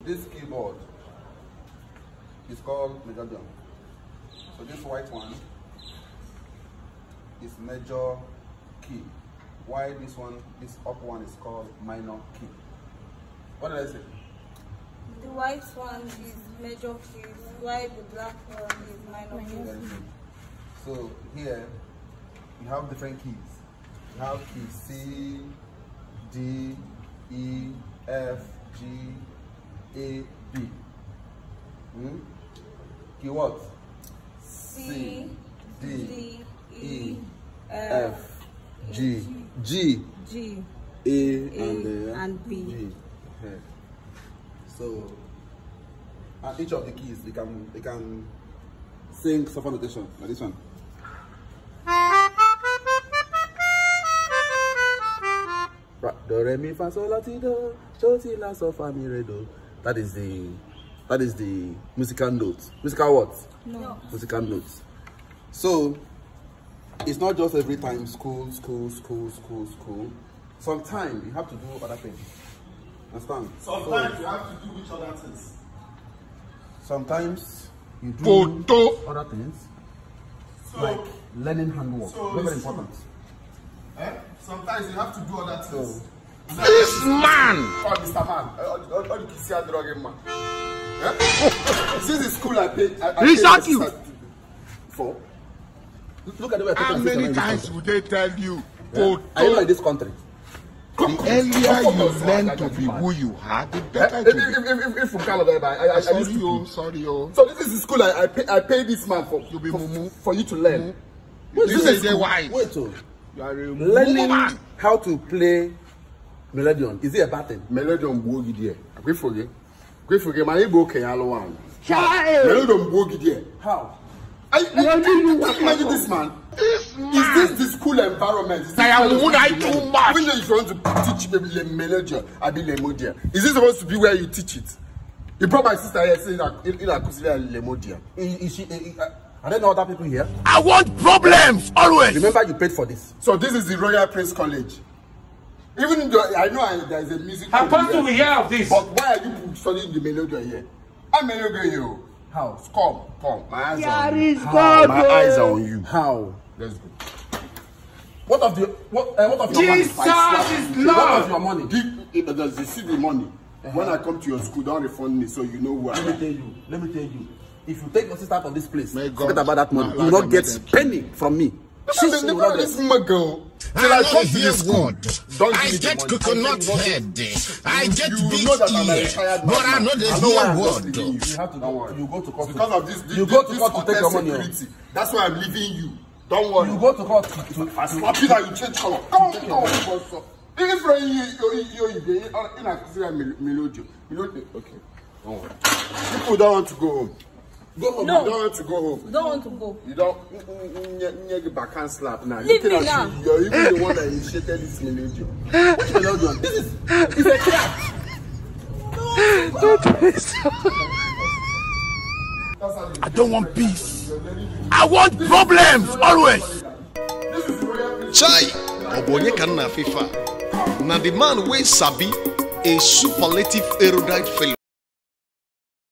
This keyboard is called melodion. So this white one is major key. While this up one is called minor key. What did I say? The white one is major key, while the black one is minor key. So here you have different keys. You have key C, D, E, F, G, A, B. Key what? C, D, E, F, G, A, and B. G. Okay. So, at each of the keys, they can sing soft notation like this one. Do re mi fa sol la ti do, so ti la so fa mi re do. That is the musical notes. Musical what? No. Musical notes. So it's not just every time school. Sometimes you have to do other things. Understand? Sometimes you have to do which other things? Sometimes you do other things. So, like learning handwork. So very important. Sometimes you have to do other things. So, this man! Oh, Mr. Man. All you see a drug man. Since the school I paid. Research you! For? Look at the way how many times would they tell you? Are you like this country? The earlier you learn to be who you are, the better If from Canada, sorry. So this is the school I pay this man for you to learn. This is the wise. Wait, so you are a learning woman. how to play melodion, is it a bad thing? Melodion bogi there. Great forget. My ebo Kenyalo one. Melodion bogi there. How? Imagine this man. Is this the school environment? Is too much? When you want to teach the melodion, I be lemodia. Is this supposed to be where you teach it? You brought my sister here saying that I consider lemodia. Are there no other people here? I want problems always. Remember, you paid for this. So this is the Royal Prince College. Even though I know there is a music. How come do we hear of this? But why are you studying the melodion here? I'm melodion you. How? Come. My eyes are on you. My eyes are on you. How? Let's go. What of your money? Jesus is Lord. What of your money? Does you see the money? When I come to your school, don't refund me so you know who I am. Let me tell you. If you take your sister out of this place, May forget God about that money. You will not get a penny from me. This is my girl. Till I come to your school, I get coconut head. I get big know that I'm a ear, retired but I man. know I the know why real I'm just word. leaving you. You have to go. You go to court. Because of this, you go to court to take your money. Security. That's why I'm leaving you. Don't worry. You go to court. I slap you that you change color. Come on. Even for you in a melody. Okay. Don't worry. People don't want to go home. Go home. No. You don't want to go home. You don't want to go. You don't get back and slap now. Leave me now. You're even the one that initiated this melody. Which melodion? This is it's a trap. I don't want peace. I want problems always. Chai, Obonye Kanna Fifa. Now the man wey sabi a superlative erudite fellow.